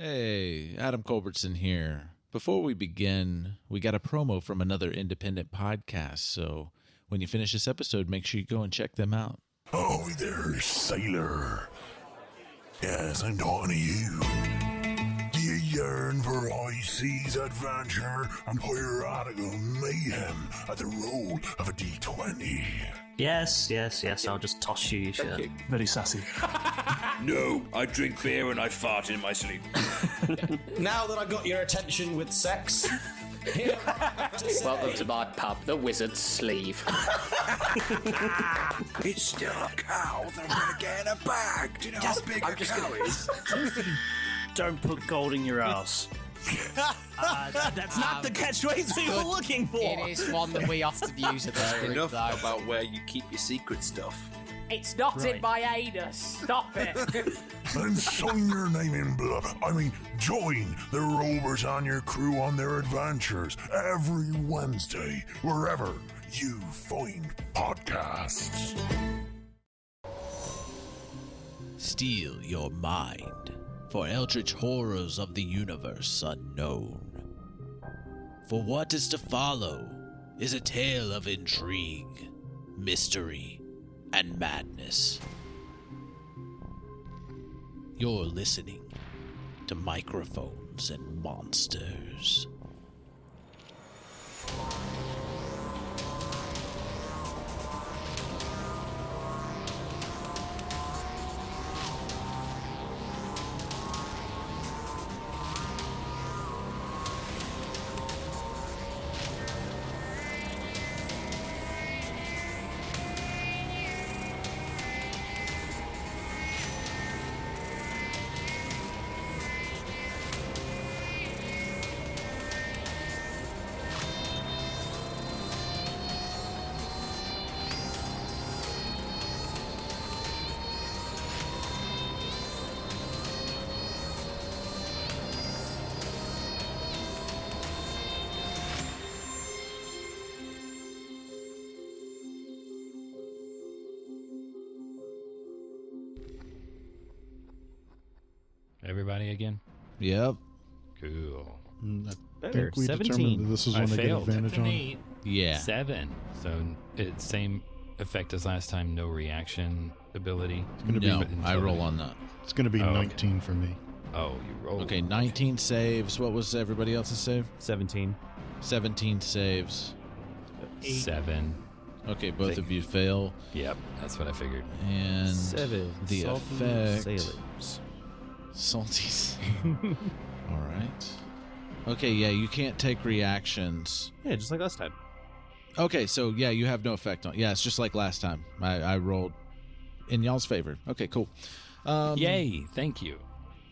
Hey, Adam Culbertson here. Before we begin, we got a promo from another independent podcast, so when you finish this episode, make sure you go and check them out. Oh, there, sailor. Yes, I'm talking to you. Do you yearn for high seas adventure and piratical mayhem at the roll of a D20? Yes, I'll just toss you your shirt. Very sassy. No, I drink beer and I fart in my sleep. Now that I got your attention with sex, here Welcome to my pub, the Wizard's Sleeve. It's still a cow that I'm gonna get in a bag. Do you know how big a cow is? Don't put gold in your ass. That's not the catchphrase we were looking for. It is one that we often use at this group, Enough though. about where you keep your secret stuff. It's not in my anus. Stop it. Then sign your name in blood. Join the rovers on your crew on their adventures every Wednesday, wherever you find podcasts. Steal your mind for eldritch horrors of the universe unknown. For what is to follow is a tale of intrigue, mystery, and madness. You're listening to Microphones and Monsters. Everybody again? Yep. Cool. I Better. think we 17. determined that this is I one they get failed. advantage on. 8. Yeah. 7. So it's same effect as last time, no reaction ability. It's going to No, be. I roll on that. It's going to be Oh, okay. 19 for me. Oh, you rolled. Okay, 19 saves. What was everybody else's save? 17. 17 saves. 7. Okay, both of you fail. Yep, that's what I figured. And 7. the Salty effect... sailors. Salties. All right. Okay, yeah, you can't take reactions. Yeah, just like last time. Okay, so yeah, you have no effect on. Yeah, it's just like last time. I rolled in y'all's favor. Okay, cool. Yay, thank you.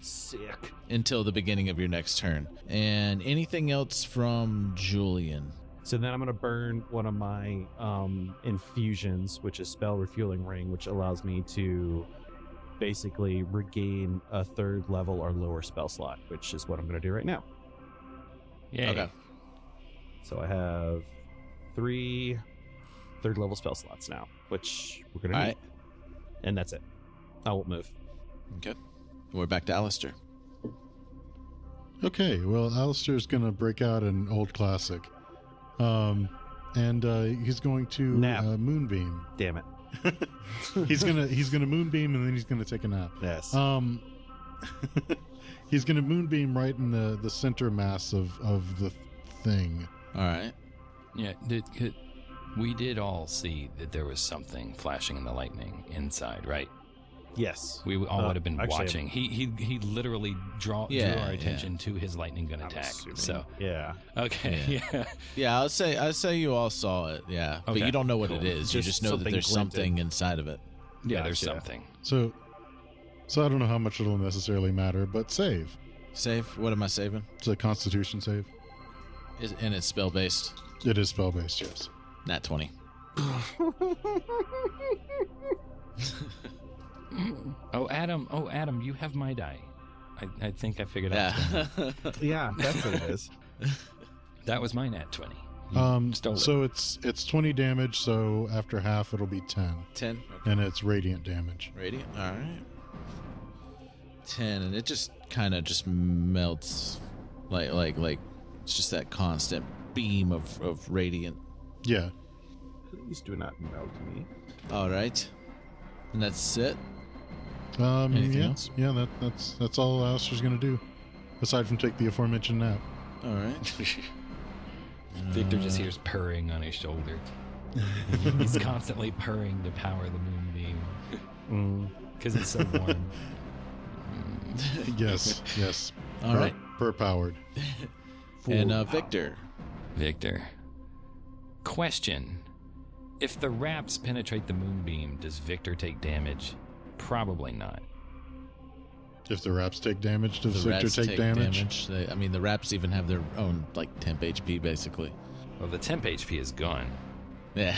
Sick. Until the beginning of your next turn. And anything else from Julian? So then I'm going to burn one of my infusions, which is Spell Refueling Ring, which allows me to basically regain a 3rd level or lower spell slot, which is what I'm going to do right now. Yay. Okay. So I have 3 3rd level spell slots now, which we're going to need. All right. And that's it. I won't move. Okay. We're back to Aleister. Okay, well, Aleister's going to break out an old classic. And he's going to Nap. moonbeam. Damn it. He's gonna moonbeam and then he's gonna take a nap. Yes. He's gonna moonbeam right in the center mass of the thing. All right. Yeah, we did all see that there was something flashing in the lightning inside, right? Yes. We all would have been actually, watching. He literally drew our attention to his lightning gun attack. assuming. So Yeah. okay, yeah. Yeah, I'll say you all saw it. Yeah, but Okay, you don't know what cool. it is. You just know that something there's glinted. something inside of it. Yeah, there's Gotcha. something. So I don't know how much it'll necessarily matter, but save. Save. What am I saving? It's a Constitution save. And it's spell based. It is spell based, yes. Nat 20. Oh, Adam, you have my die. I think I figured out. Yeah. Yeah, that's what it is. That was my nat 20. Stole it. So it's 20 damage, so after half it'll be 10. 10. Okay. And it's radiant damage. Radiant. All right. 10, and it just kind of just melts, like it's just that constant beam of radiant. Yeah. Please do not melt me. All right, and that's it. Anything else? Yeah, that's all Aleister's gonna do, aside from take the aforementioned nap. All right. Victor just hears purring on his shoulder. He's constantly purring to power the moonbeam because it's so warm. Yes. All right. Purr powered. And Victor. Question: if the wraps penetrate the moonbeam, does Victor take damage? Probably not. If the wraps take damage, does The Victor rats take damage? The wraps even have their own temp HP basically. Well, the temp HP is gone. Yeah.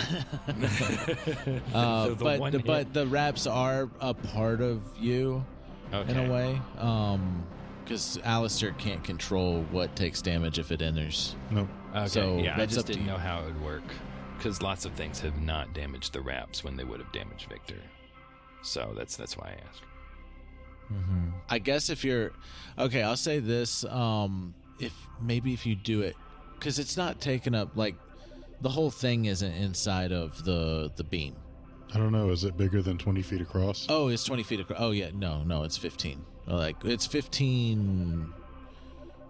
But the wraps are a part of you in a way. Because Aleister can't control what takes damage if it enters. Nope. Okay. So yeah, I that's just up to didn't you. know how it would work because lots of things have not damaged the wraps when they would have damaged Victor. So that's why I asked. Mm-hmm. I guess if you're okay, I'll say this: if you do it, because it's not taken up like the whole thing isn't inside of the beam. I don't know. Is it bigger than 20 feet across? Oh, it's 20 feet across. Oh yeah, no, it's 15. Like it's 15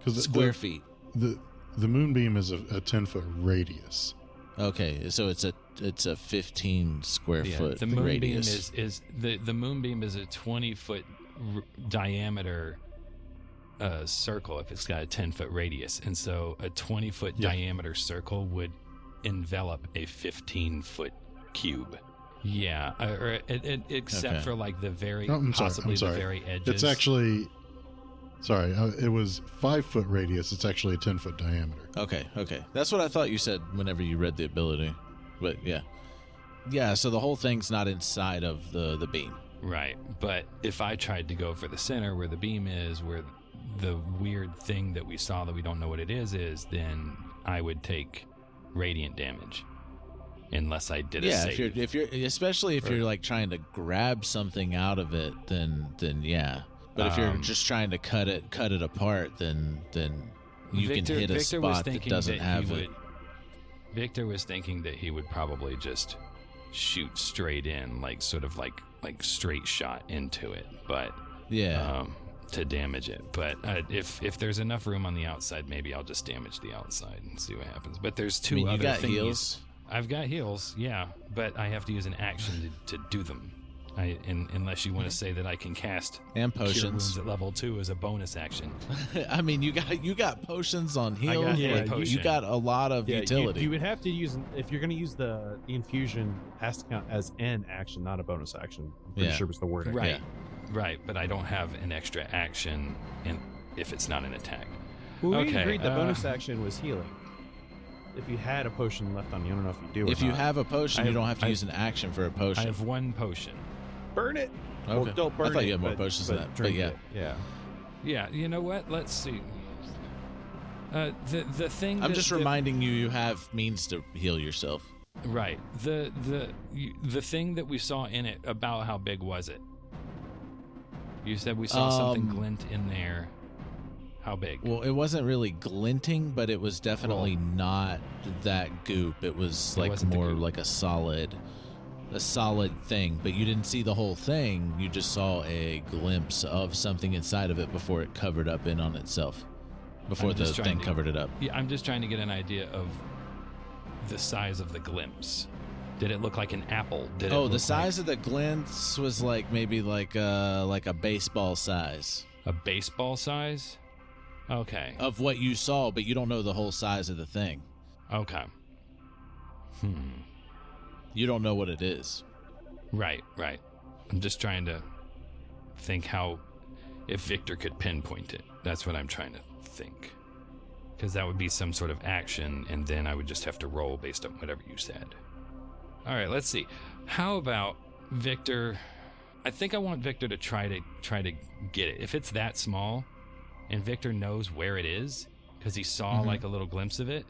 square feet. The moonbeam is a 10-foot radius. Okay, so it's a 15 square foot the moonbeam radius. The moonbeam is a 20-foot diameter circle if it's got a 10-foot radius, and so a 20-foot diameter circle would envelop a 15-foot cube. Yeah, except for like the very I'm possibly sorry. the very edges. It's actually it was 5-foot radius. It's actually a 10-foot diameter. Okay. That's what I thought you said whenever you read the ability. But yeah. So the whole thing's not inside of the beam. Right, but if I tried to go for the center where the beam is, where the weird thing that we saw that we don't know what it is, then I would take radiant damage. Unless I did a save. if you're especially if you're like trying to grab something out of it, then yeah. But if you're just trying to cut it apart, then you can hit a spot that doesn't have it. Victor was thinking that he would probably just shoot straight in, like sort of like straight shot into it, but to damage it. But if there's enough room on the outside, maybe I'll just damage the outside and see what happens. But there's two other things. You got heals? I've got heals, yeah, but I have to use an action to do them. Unless you want to say that I can cast and Cure potions Wounds at level 2 as a bonus action. I mean, you got potions on heal. You got a lot of utility. You would have to use if you're going to use the infusion, has to count as an action, not a bonus action. I'm pretty sure was the word. Right, right. But I don't have an extra action, if it's not an attack. Well, we agreed the bonus action was healing. If you had a potion left on you, I don't know if you do. If you have a potion, you don't have to use an action for a potion. I have one potion. Burn it. Okay. Well, don't burn it. I thought you had more potions than that. But yeah. Yeah. You know what? Let's see. The thing. I'm just reminding you have means to heal yourself. Right. The thing that we saw in it. About how big was it? You said we saw something glint in there. How big? Well, it wasn't really glinting, but it was definitely not that goop. It was like more like a solid thing. But you didn't see the whole thing. You just saw a glimpse of something inside of it before it covered up in on itself. Before the thing covered it up. Yeah, I'm just trying to get an idea of the size of the glimpse. Did it look like an apple? The size of the glimpse was like maybe like a baseball size. A baseball size? Okay. Of what you saw, but you don't know the whole size of the thing. Okay. You don't know what it is. Right. I'm just trying to think if Victor could pinpoint it. That's what I'm trying to think. Because that would be some sort of action, and then I would just have to roll based on whatever you said. All right, let's see. How about Victor? I think I want Victor to try to get it. If it's that small, and Victor knows where it is, because he saw like a little glimpse of it,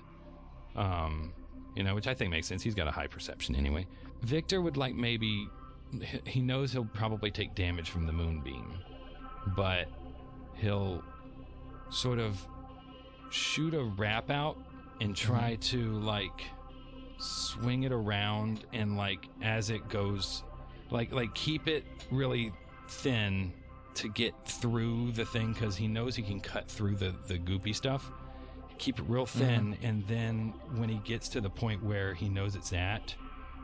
which I think makes sense. He's got a high perception anyway. Victor would he knows he'll probably take damage from the moonbeam. but he'll sort of shoot a wrap out and try to like swing it around, and like as it goes, like keep it really thin to get through the thing, because he knows he can cut through the goopy stuff. Keep it real thin, and then when he gets to the point where he knows it's at,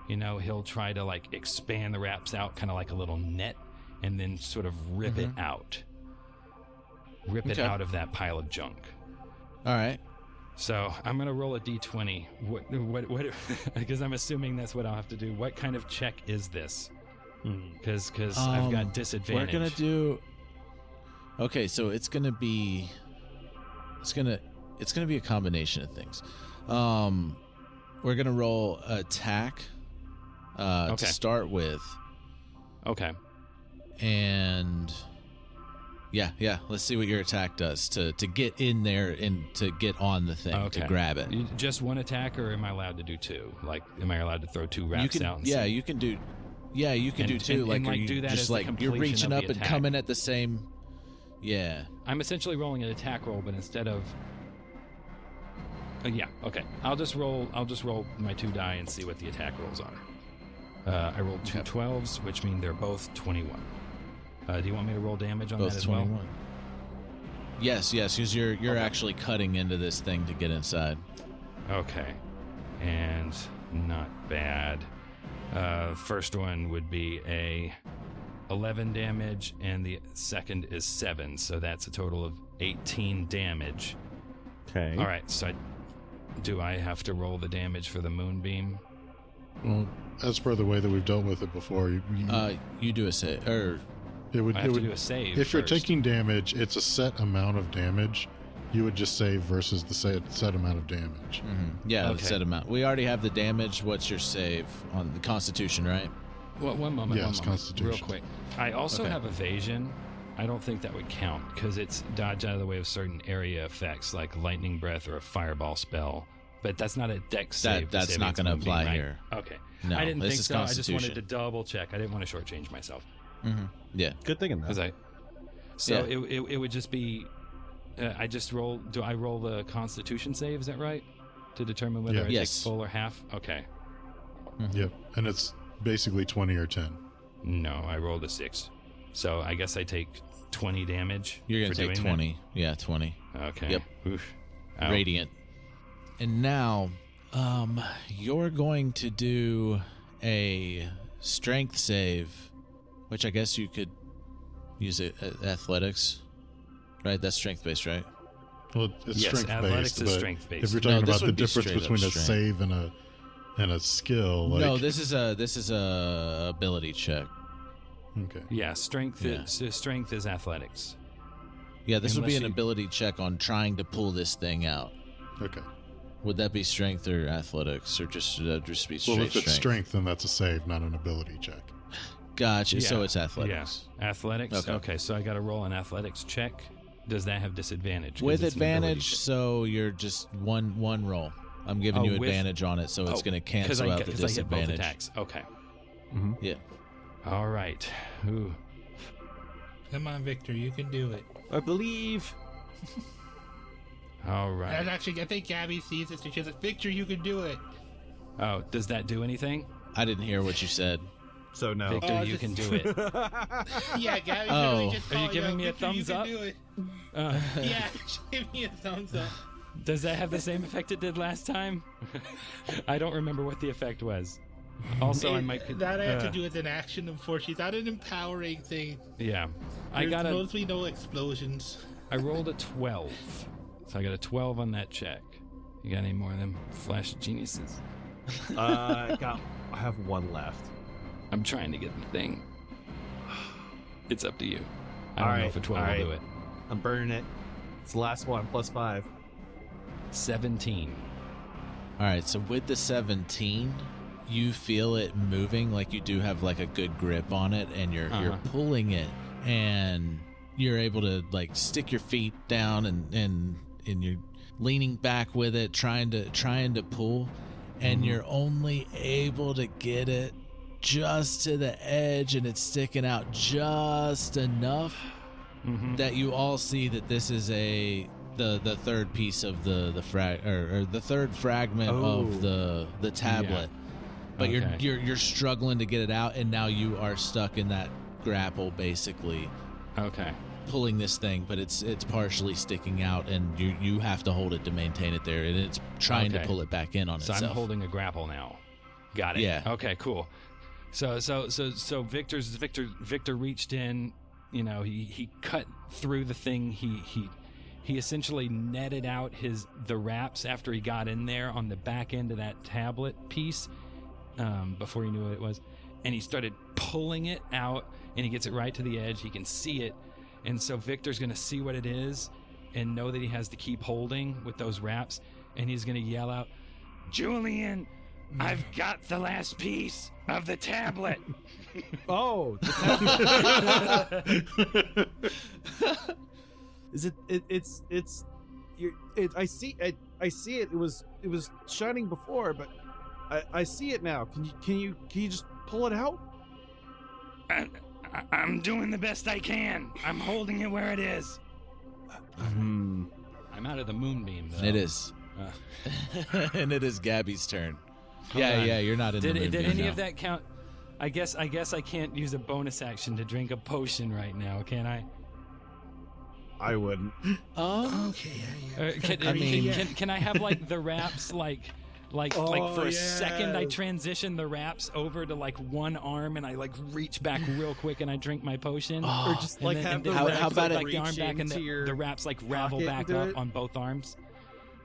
he'll try to like expand the wraps out, kind of like a little net, and then sort of rip it out. Rip it out of that pile of junk. All right. So I'm gonna roll a d20. What? Because I'm assuming that's what I'll have to do. What kind of check is this? Because I've got disadvantage. We're gonna do. Okay, so it's gonna be a combination of things. We're gonna roll attack to start with. Okay. And yeah. Let's see what your attack does to get in there and to get on the thing, to grab it. Just one attack, or am I allowed to do two? Like, am I allowed to throw two wraps out? You can do. Yeah, you can do two. And like do that just as like you're reaching up and coming at the same. Yeah. I'm essentially rolling an attack roll, but instead of. Okay. I'll just roll my 2 die and see what the attack rolls are. I rolled 2 12s, which mean they're both 21. Do you want me to roll damage on both that as 21. well? Yes, because you're actually cutting into this thing to get inside. Okay, and not bad. First one would be a 11 damage, and the second is 7, so that's a total of 18 damage. Okay. All right, so do I have to roll the damage for the moonbeam? Well, as per the way that we've dealt with it before, you do a save, or it would do a save. If you're taking damage, it's a set amount of damage. You would just save versus the set amount of damage. Yeah, the set amount. We already have the damage. What's your save on the Constitution, right? Well, one moment. Yes, Constitution. Real quick. I also have evasion. I don't think that would count because it's dodge out of the way of certain area effects like lightning breath or a fireball spell. But that's not a dex save. That's not going to apply here. Okay. No, I didn't this think is so. I just wanted Constitution. to double check. I didn't want to shortchange myself. Yeah. Good thinking though. It would just be. I just roll. Do I roll the Constitution save? Is that right? To determine whether I take full or half. Okay. Yep, and it's basically 20 or 10. No, I rolled a 6, so I guess I take 20 damage. You're gonna take 20. That? Yeah, 20. Okay. Yep. Oof. Radiant. And now, you're going to do a strength save, which I guess you could use it athletics. Right, that's strength-based, right? Well, it's strength-based. Athletics is strength-based. If you're talking about the difference between a save and a skill, like... No, this is a ability check. Okay. Yeah, strength is athletics. Yeah, this would be an ability check on trying to pull this thing out. Okay. Would that be strength or athletics, or just be straight Well, if it's strength, then that's a save, not an ability check. Gotcha. Yeah. So it's athletics. Yeah. Athletics. Okay. So I got to roll an athletics check. Does that have disadvantage? With advantage, so you're just one roll. I'm giving you advantage on it, so it's going to cancel out the disadvantage. I get both attacks. Okay. Yeah. All right. Ooh. Come on, Victor, you can do it. I believe. All right. And actually, I think Gabby sees it, so she's like, Victor, you can do it. Oh, does that do anything? I didn't hear what you said. So no. Victor, you can do it. Yeah, Gabby literally just Are you called giving me a Victor, thumbs up? You can do it. Yeah, she gave me a thumbs up. Does that have the same effect it did last time? I don't remember what the effect was. Also, I might... That I have to do with an action, unfortunately. It's not an empowering thing. Yeah. There's mostly no explosions. I rolled a 12. So I got a 12 on that check. You got any more of them flash geniuses? I have one left. I'm trying to get the thing. It's up to you. I don't know if a 12 will do it. I'm burning it. It's the last one, plus 5. 17. All right, so with the 17, you feel it moving, like you do have like a good grip on it, and you're pulling it, and you're able to like stick your feet down, and you're leaning back with it, trying to pull, and you're only able to get it just to the edge, and it's sticking out just enough, that you all see that this is the third piece of the third fragment of the tablet. But you're struggling to get it out, and now you are stuck in that grapple, basically. Okay. Pulling this thing, but it's partially sticking out, and you have to hold it to maintain it there, and it's trying to pull it back in on itself. So I'm holding a grapple now. Got it. Yeah. Okay. Cool. So Victor reached in. You know, he cut through the thing. He essentially netted out the wraps after he got in there on the back end of that tablet piece. Before he knew what it was, and he started pulling it out, and he gets it right to the edge. He can see it, and so Victor's going to see what it is and know that he has to keep holding with those wraps, and he's going to yell out, "Julian, I've got the last piece of the tablet." Oh, the tablet. Is it? It's. I see it. It was shining before, but I see it now. Can you just pull it out? I'm doing the best I can. I'm holding it where it is. I'm out of the moonbeam, though. It is. And it is Gabby's turn. Yeah, you're not in the moonbeam. Did any of that count? I guess I can't use a bonus action to drink a potion right now, can I? I wouldn't. Okay. Can I have like the wraps like for a second I transition the wraps over to like one arm and I like reach back real quick and I drink my potion, or just like have the wraps how about like the arm back and the wraps like ravel back up on both arms,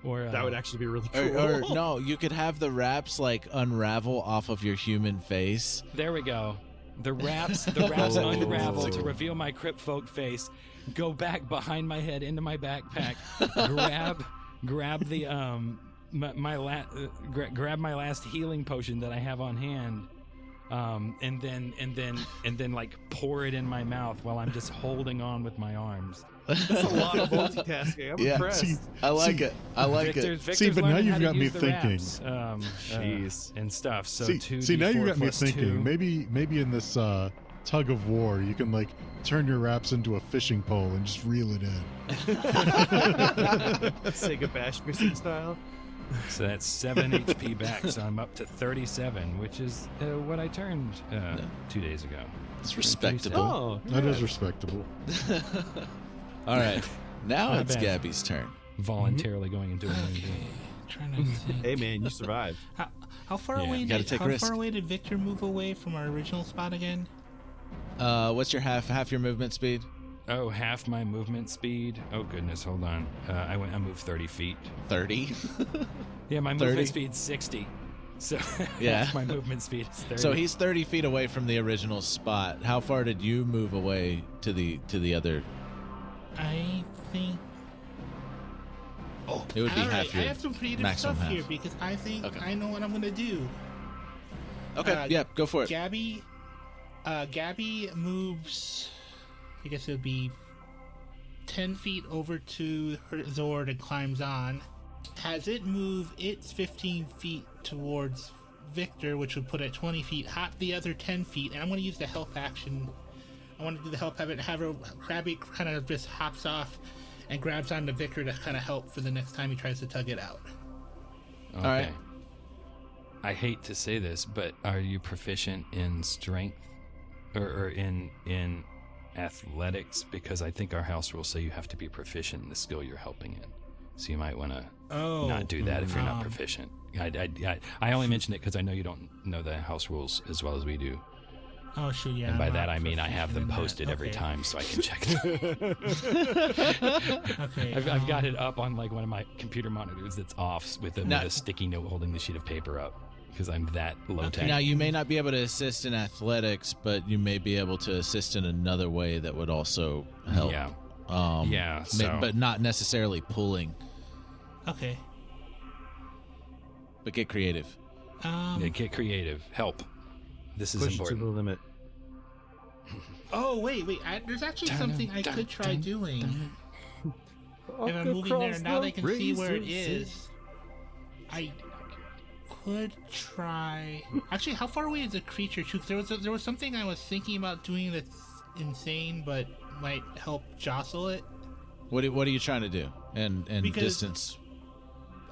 or that would actually be really cool. Or no, you could have the wraps like unravel off of your human face. There we go. The wraps unravel to reveal my crypt folk face. Go back behind my head into my backpack. grab the grab my last healing potion that I have on hand, and then like pour it in my mouth while I'm just holding on with my arms. That's a lot of multitasking. I'm impressed. I like it. Victor's see, but now you've got me the thinking. Wraps, and stuff. So see, now you got me thinking. 2. Maybe in this tug of war, you can like turn your wraps into a fishing pole and just reel it in. Sega Bash fishing style. So that's 7 HP back, so I'm up to 37, which is what I turned 2 days ago. It's respectable. Oh, that is respectable. All right, now it's Gabby's turn. Voluntarily going into a moonbeam. Trying to think. Hey man, you survived. How far away? Far away did Victor move away from our original spot again? What's your half your movement speed? Oh, half my movement speed. Oh goodness, hold on. I moved 30 feet. 30? Yeah, my movement speed's 60. So yeah, half my movement speed is 30. So he's 30 feet away from the original spot. How far did you move away to the other? I think. It would be half your I have some creative stuff here because I think I know what I'm gonna do. Okay, yeah, go for it. Gabby moves. I guess it would be 10 feet over to her Zord and climbs on. Has it move its 15 feet towards Victor, which would put it 20 feet, hop the other 10 feet, and I'm going to use the help action. I want to do the help, have her grab it, kind of just hops off and grabs onto Victor to kind of help for the next time he tries to tug it out. Okay. All right. I hate to say this, but are you proficient in strength or in athletics? Because I think our house rules say you have to be proficient in the skill you're helping in. So you might want to not do that if you're not proficient. I only mention it because I know you don't know the house rules as well as we do. Oh, sure, yeah. And by that I mean I have them posted every time so I can check them. Okay. I've got it up on like one of my computer monitors that's off with a sticky note holding the sheet of paper up because I'm that low tech. Now you may not be able to assist in athletics, but you may be able to assist in another way that would also help. Yeah. But not necessarily pulling. Okay. But get creative. Get creative. Help. This is Push important. to the limit. Oh, wait. There's actually something I could try doing. If I'm moving there, now they can see where it is. I could try... Actually, how far away is the creature? Because there was something I was thinking about doing that's insane, but might help jostle it. What are you trying to do? And Because distance.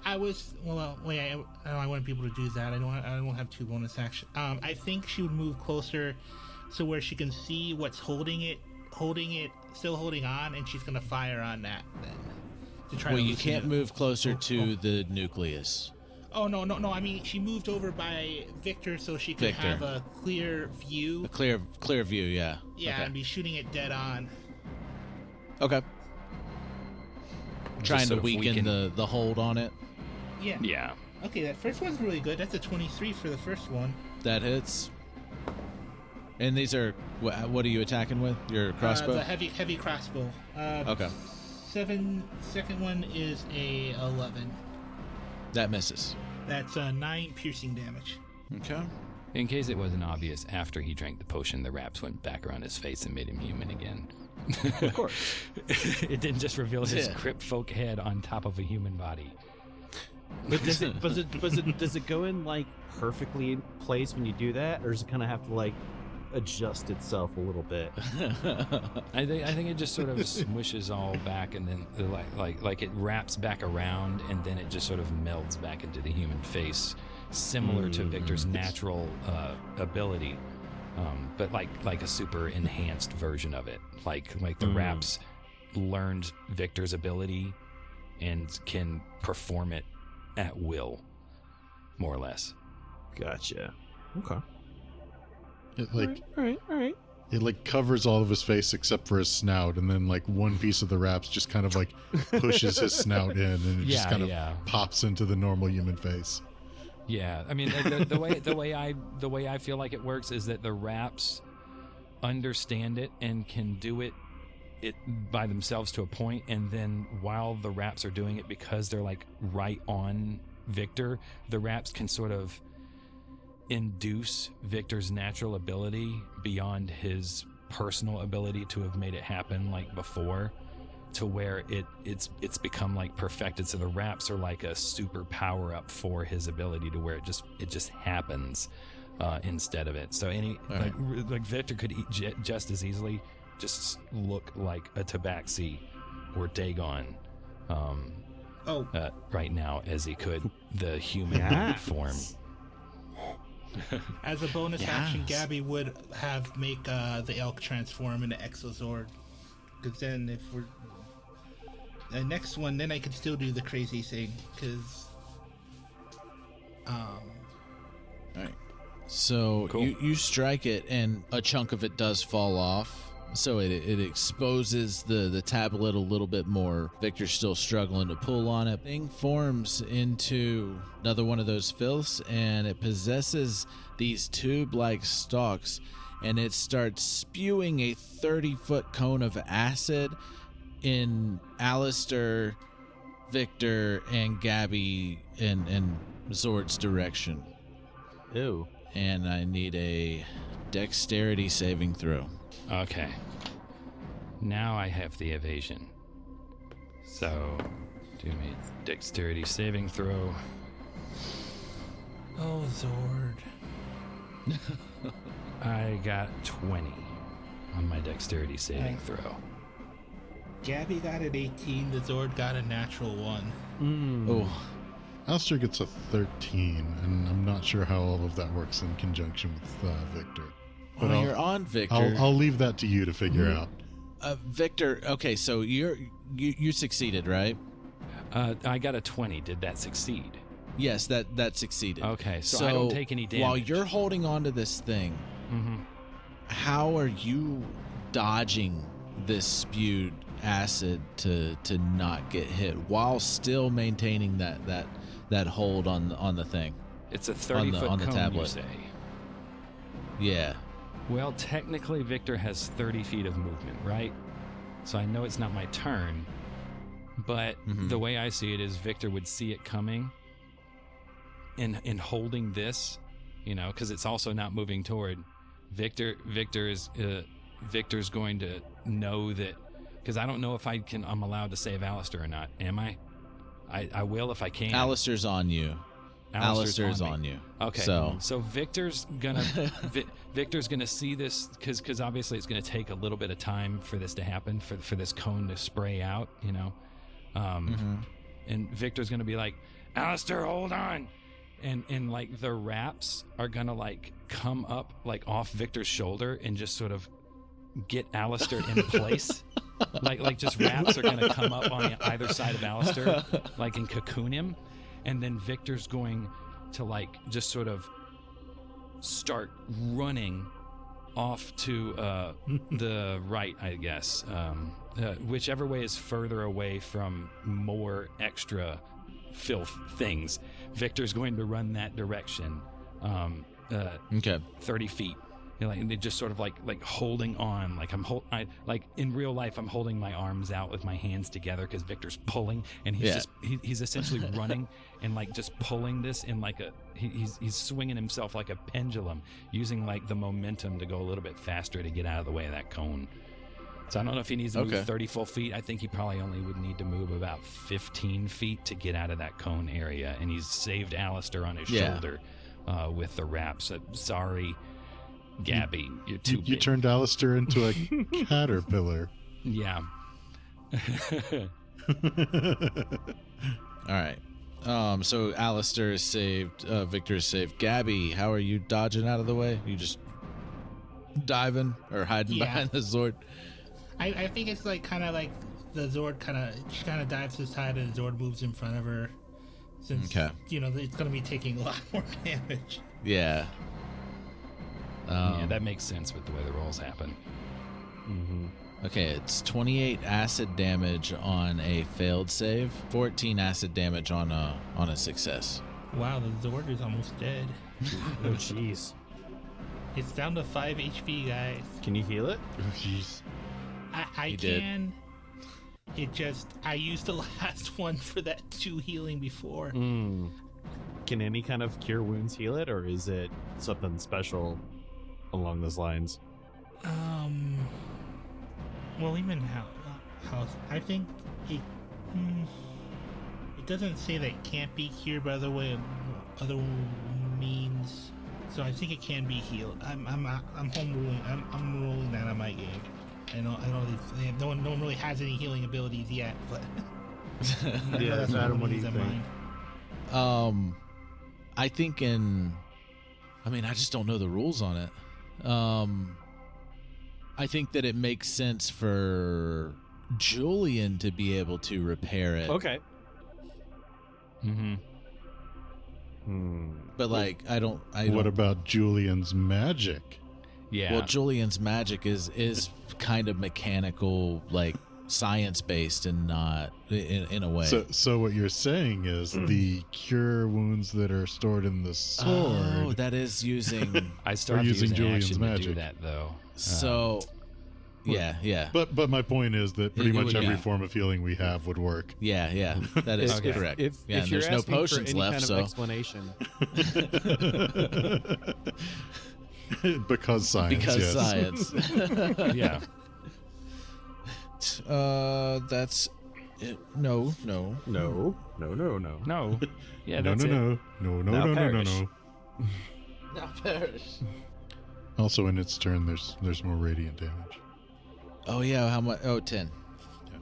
I was I don't want people to do that. I don't have 2 bonus action. I think she would move closer, so where she can see what's holding it, still holding on, and she's gonna fire on that then. To try. Well, to you can't move closer to the nucleus. Oh no! I mean, she moved over by Victor so she could have a clear view. A clear view, yeah. Yeah, okay. and be shooting it dead on. Okay. Trying to so weaken the hold on it. Yeah. Yeah. Okay, that first one's really good. That's a 23 for the first one. That hits. And these are what are you attacking with? Your crossbow? The heavy crossbow. Okay. Second one is a 11. That misses. That's 9 piercing damage. Okay. In case it wasn't obvious, after he drank the potion, the wraps went back around his face and made him human again. Of course. It didn't just reveal his crypt folk head on top of a human body. But does it go in like perfectly in place when you do that, or does it kind of have to like adjust itself a little bit? I think it just sort of smushes all back, and then like it wraps back around, and then it just sort of melds back into the human face, similar to Victor's natural ability, but like a super enhanced version of it. Like the wraps learned Victor's ability and can perform it at will, more or less. Gotcha. Okay. It like all right. It like covers all of his face except for his snout, and then like one piece of the wraps just kind of like pushes his snout in, and it just kind of pops into the normal human face. Yeah, I mean the way I feel like it works is that the wraps understand it and can do it by themselves to a point, and then while the wraps are doing it, because they're like right on Victor, the wraps can sort of induce Victor's natural ability beyond his personal ability to have made it happen like before, to where it's become like perfected. So the wraps are like a super power up for his ability, to where it just happens instead of it. So like Victor could just as easily just look like a Tabaxi or Dagon right now as he could the human form. As a bonus action, Gabby would have make the elk transform into Exozord. Because then if we're... The next one, then I could still do the crazy thing. Because... Alright. So cool. you strike it, and a chunk of it does fall off. So it exposes the tablet a little bit more. Victor's still struggling to pull on it. Thing forms into another one of those filths, and it possesses these tube-like stalks, and it starts spewing a 30-foot cone of acid in Aleister, Victor, and Gabby and Zord's direction. Ew. And I need a dexterity saving throw. Okay. Now I have the evasion. So, do me dexterity saving throw. Oh, Zord. I got 20 on my dexterity saving throw. Gabby got an 18, the Zord got a natural 1. Oh. Aleister gets a 13, and I'm not sure how all of that works in conjunction with Victor. But you're on Victor. I'll leave that to you to figure out. Victor, okay, so you succeeded, right? I got a 20. Did that succeed? Yes, that succeeded. Okay, so I don't take any damage. While you're holding on to this thing, how are you dodging this spewed acid to not get hit while still maintaining that hold on the thing? It's a 30-foot on the cone, tablet. you say? Yeah. Well, technically, Victor has 30 feet of movement, right? So I know it's not my turn, but the way I see it is Victor would see it coming, and holding this, because it's also not moving toward Victor. Victor's going to know that, because I don't know if I'm allowed to save Aleister or not. Am I? I will if I can. Aleister's on you. Aleister's on you. Okay. So Victor's gonna Victor's gonna see this because obviously it's gonna take a little bit of time for this to happen, for this cone to spray out, you know. And Victor's gonna be like, Aleister, hold on. And like the wraps are gonna like come up like off Victor's shoulder and just sort of get Aleister in place. like just wraps are gonna come up on either side of Aleister, like and cocoon him. And then Victor's going to like just sort of start running off to the right, I guess. Whichever way is further away from more extra filth things. Victor's going to run that direction. 30 feet. You know, like, and they just sort of like holding on, like like in real life, I'm holding my arms out with my hands together because Victor's pulling, and he's essentially running and like just pulling this in like he's swinging himself like a pendulum, using like the momentum to go a little bit faster to get out of the way of that cone. So I don't know if he needs to move 30 full feet. I think he probably only would need to move about 15 feet to get out of that cone area, and he's saved Aleister on his shoulder with the wraps. Sorry, Gabby, you're too big. You turned Aleister into a caterpillar. Yeah. All right. So Aleister is saved. Victor is saved. Gabby, how are you dodging out of the way? You just diving or hiding behind the Zord? I think it's like kind of like the Zord she kind of dives to the side and the Zord moves in front of her. Since you know it's going to be taking a lot more damage. Yeah. Yeah, that makes sense with the way the rolls happen. Okay, it's 28 acid damage on a failed save, 14 acid damage on a success. Wow, the Zord is almost dead. Oh, jeez. It's down to 5 HP, guys. Can you heal it? Oh, jeez. I can. It just, I used the last one for that 2 healing before. Can any kind of cure wounds heal it, or is it something special along those lines? Well, even how I think it doesn't say that it can't be cured by other means, so I think it can be healed. I'm home ruling. I'm rolling that on my game. I know no one really has any healing abilities yet, but yeah, Adam, what do you think? I think I just don't know the rules on it. I think that it makes sense for Julian to be able to repair it. Okay. But like, What about Julian's magic? Yeah. Well, Julian's magic is kind of mechanical, like science based, and not in a way. So what you're saying is the cure wounds that are stored in the sword. Oh, that is using. I started using Julian's magic to do that though. So. Yeah. But my point is that pretty much every form of healing we have would work. Yeah. That is correct. If you're there's no potions for any left, kind of explanation. Because science. Science. Yeah. That's it. No. No. Yeah, no. that's it. No. Now perish. Also, in its turn, there's more radiant damage. Oh yeah, how much? Oh, 10. Yeah.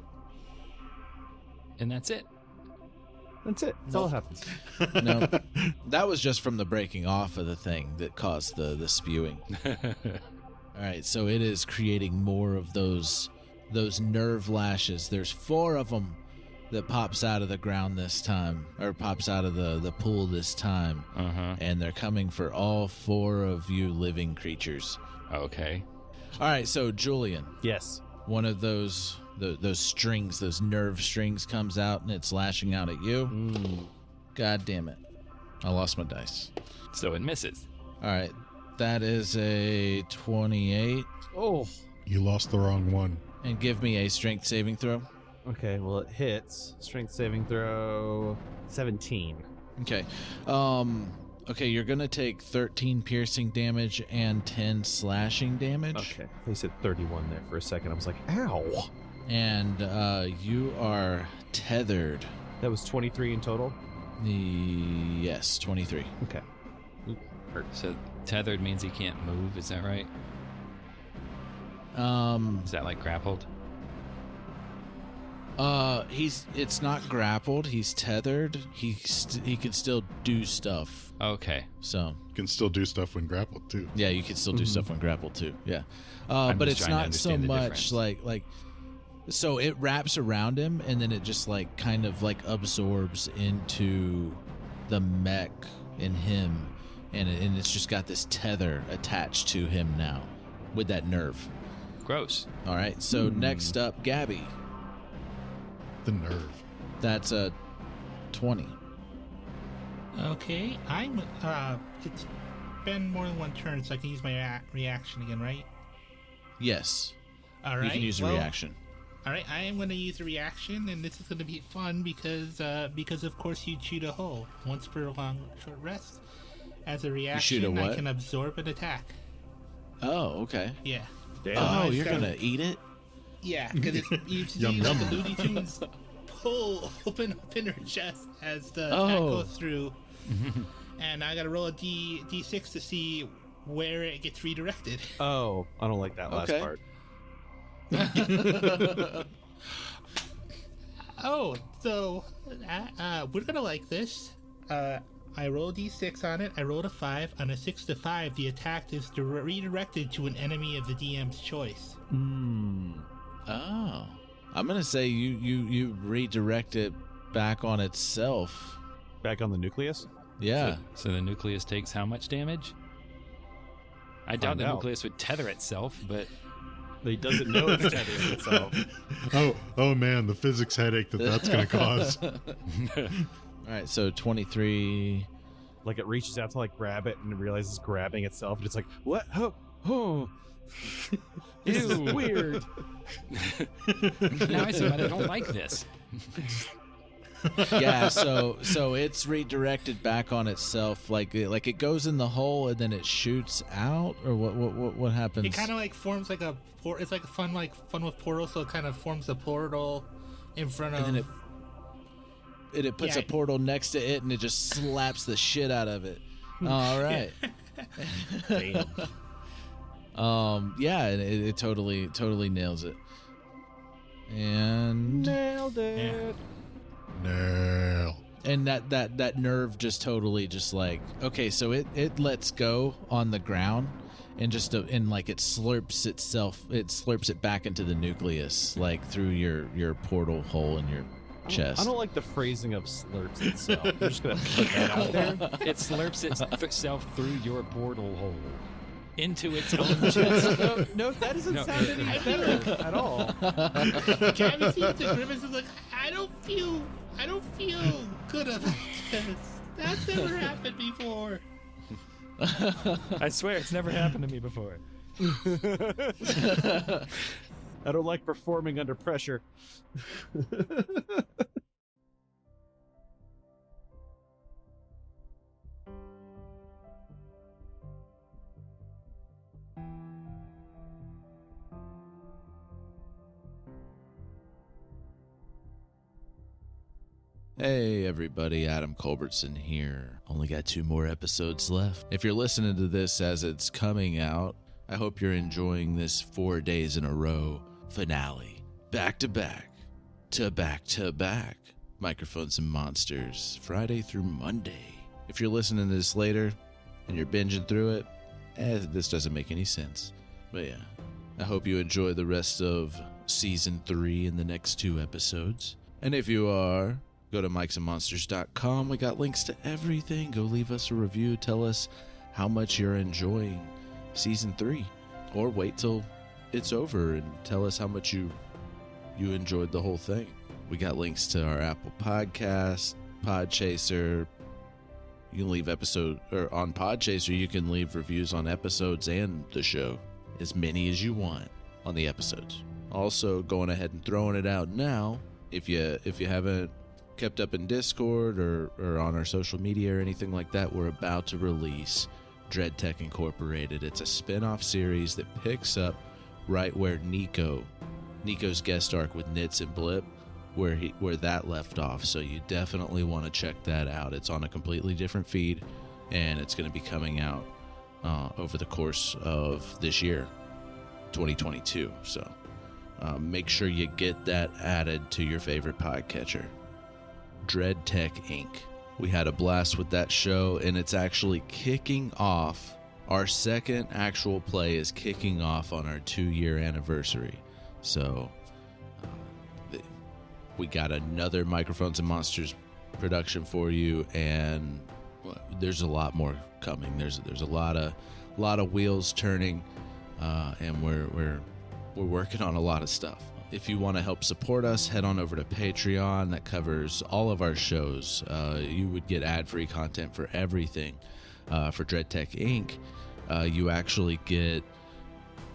And that's it. That's it. That's all that happens. No, that was just from the breaking off of the thing that caused the spewing. All right, so it is creating more of those nerve lashes. There's 4 of them that pops out of the ground this time, or pops out of the pool this time. And they're coming for all 4 of you living creatures. Okay. All right, so Julian. Yes. One of those strings, those nerve strings comes out and it's lashing out at you. God damn it. I lost my dice. So it misses. All right. That is a 28. Oh. You lost the wrong one. And give me a strength saving throw. Okay, well, it hits. Strength saving throw 17. Okay. Okay, you're going to take 13 piercing damage and 10 slashing damage. Okay. They said 31 there for a second. I was like, ow. And you are tethered. That was 23 in total? Yes, 23. Okay. So tethered means he can't move. Is that right? Is that like grappled? It's not grappled. He's tethered. He can still do stuff. Okay. So you can still do stuff when grappled too. Yeah, you can still do stuff when grappled too. Yeah. But it's not so much like so it wraps around him and then it just like kind of like absorbs into the mech in him and it's just got this tether attached to him now with that nerve. Gross. All right. So next up, Gabby. The nerve. That's a 20. Okay, it's been more than one turn, so I can use my reaction again, right? Yes. All right. You can use a reaction. All right, I am going to use a reaction, and this is going to be fun because of course you shoot a hole once per long short rest. As a reaction, I can absorb an attack. Oh, okay. Yeah. Damn. Oh, you're going to eat it? Yeah, because you see the Looney Tunes pull open her chest as the attack goes through, and I got to roll a d6 to see where it gets redirected. Oh, I don't like that last part. So we're gonna like this. I roll a d6 on it. I rolled a 5. On a 6 to 5, the attack is redirected to an enemy of the DM's choice. Oh, I'm gonna say you redirect it back on itself. Back on the nucleus? Yeah. So the nucleus takes how much damage? I doubt the nucleus would tether itself, but he doesn't know it's tethering itself. Oh man, the physics headache that's gonna cause. All right, so 23. Like it reaches out to like grab it and it realizes grabbing itself, and it's like, what? Oh. This is weird. Now I see why I don't like this. Yeah, so it's redirected back on itself, like it goes in the hole and then it shoots out, or what happens? It kind of like forms like a it's like fun with portals, so it kind of forms a portal in front of. And then it puts a portal next to it, and it just slaps the shit out of it. All right. Damn. Yeah, it totally nails it. And nailed it. Nail. And that nerve just totally just like, okay, so it lets go on the ground and just like it slurps it back into the nucleus, like through your portal hole in your chest. I don't like the phrasing of slurps itself. I'm just gonna put that out there. It slurps itself through your portal hole into its own chest. No, that doesn't sound any better at all. Gabby sees the grimace and like, I don't feel good about this. That's never happened before. I swear it's never happened to me before. I don't like performing under pressure. Hey everybody, Adam Culbertson here. Only got 2 more episodes left. If you're listening to this as it's coming out, I hope you're enjoying this 4 days in a row finale. Back to back to back to back. Microphones and Monsters, Friday through Monday. If you're listening to this later and you're binging through it, this doesn't make any sense. But yeah, I hope you enjoy the rest of Season 3 in the next 2 episodes. And if you are, go to mikesandmonsters.com. We got links to everything. Go leave us a review. Tell us how much you're enjoying Season 3. Or wait till it's over and tell us how much you enjoyed the whole thing. We got links to our Apple Podcast, Podchaser. You can leave on Podchaser, you can leave reviews on episodes and the show. As many as you want on the episodes. Also, going ahead and throwing it out now, if you haven't kept up in Discord or on our social media or anything like that, we're about to release Dread Tech Incorporated. It's a spin-off series that picks up right where Nico's guest arc with Nitz and Blip where that left off. So you definitely want to check that out. It's on a completely different feed, and it's going to be coming out over the course of this year, 2022. So make sure you get that added to your favorite podcatcher. Dread Tech Inc. We had a blast with that show, and it's actually kicking off. Our second actual play is kicking off on our 2-year anniversary. So we got another Microphones and Monsters production for you, and there's a lot more coming. There's a lot of wheels turning, and we're working on a lot of stuff. If you want to help support us, head on over to Patreon. That covers all of our shows. You would get ad-free content for everything. For Dread Tech Inc., you actually get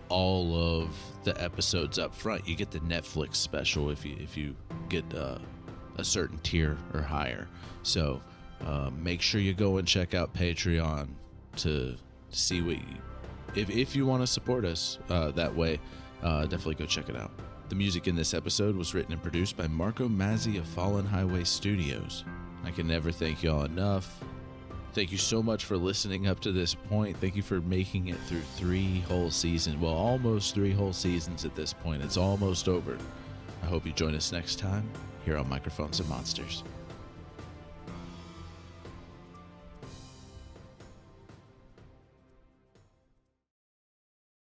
all of the episodes up front. You get the Netflix special if you get a certain tier or higher. So make sure you go and check out Patreon to see what if you want to support us that way. Definitely go check it out. The music in this episode was written and produced by Marco Mazzei of Fallen Highway Studios. I can never thank y'all enough. Thank you so much for listening up to this point. Thank you for making it through 3 whole seasons. Well, almost 3 whole seasons at this point. It's almost over. I hope you join us next time here on Microphones and Monsters.